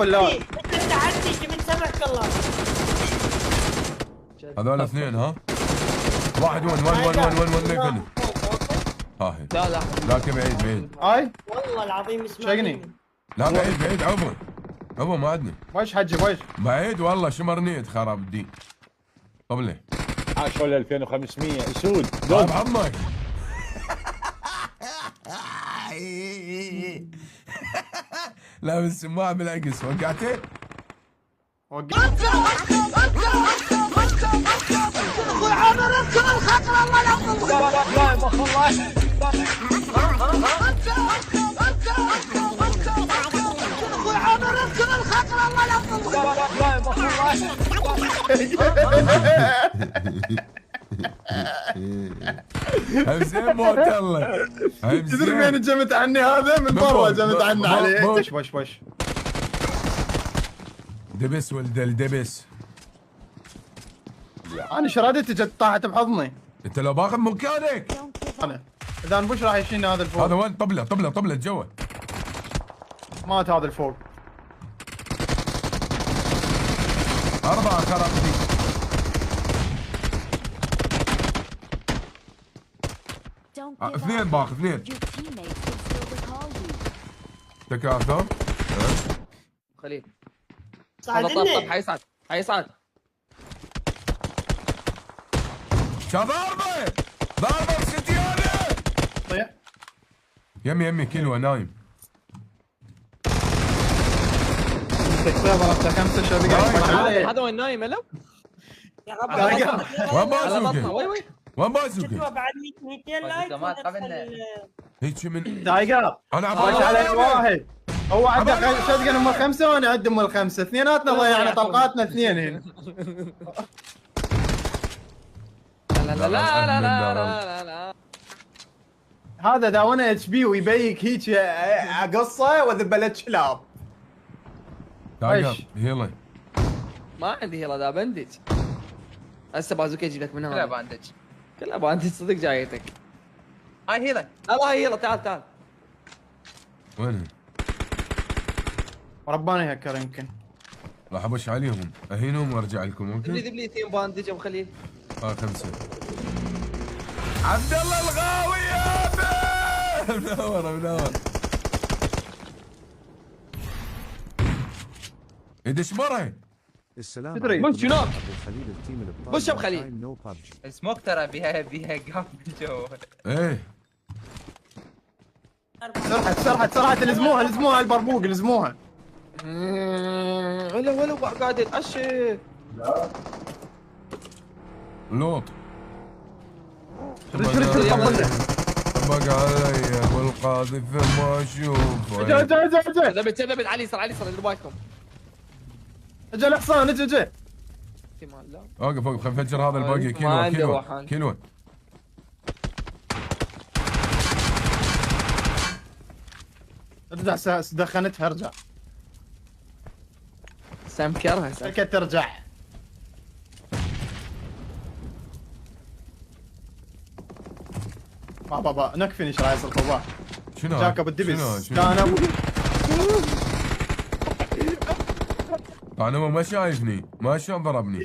ولا انت تعدي جبت سمعك الله. هذول اثنين ها. واحد ون ليفن. ها هي. لا ذاك بعيد. هاي والله العظيم اسمع شقني. مني. لا بعيد عبو ما عدني. ويش حجي ويش؟ بعيد والله شمرنيت خراب الدين. طبله. عاشوا 2500 اسود. طيب عمك. لا بالسماعة بالعكس وقعتين. وقف. همزين موت الله. تدري وين جمت عني هذا؟ من برا جمت عني عليه. وش دبس ولد الدبس. انا شرادتي جت طاحت بحضني. انت لو باخذ مكانك. انا اذا نبوش راح يشيلني هذا الفوق. هذا وين؟ طبله جوا. مات هذا الفوق. 4 خراب دي. اثنين باخذ اثنين. تكاثر. خليل صعد طب حيصعد ضربه بستيانه. طيح. يمي كيلو نايم. ضربته 5 شبكه. هذا وين نايم هلا؟ يا رب وين بازوكي؟ وين بازوكي؟ تدوى بعد 200 لايك هيك من دقيقة. انا ضايق علي واحد. هو عنده شتقن ام الخمسه وانا عندي ام الخمسه، اثنيناتنا ضيعنا طلقاتنا اثنين هنا. لا هذا داونه اتش بي ويبيك هيك قصه وذبه له كلاب. تعال يلا. ما عندي هيلا، ذا بندج. هسه بازوكا يجي لك من هنا. كلها باندج صدق جايتك. هاي هيلا. لا هي هيلا. تعال وين؟ رباني هكر يمكن. راح ابش عليهم اهينهم وارجع لكم ممكن؟ ذيب لي 2 باندج ابو خليل. 5. عبد الله الغاوي يا منور. يدش مره. السلام تدري مش هناك. خليل بش ابو خليل. سموك ترى بيها قام من جوا. ايه سرحت لزموها البربوق لزموها. ولا قاعد يتعشى. لوط. بقى علي والقاذف ما اشوفه. ثبت علي صار دير بالكم. اجا الحصان اجا. وقف خلينا نفجر هذا الباقي. كيلو ارجع دخنتها ارجع. سامكرها سكت ترجع. بابا نكفني ايش راح يصير بابا. شنو؟ جاك ابو الدبس كان ابو. انا ما شايفني ما شلون ضربني.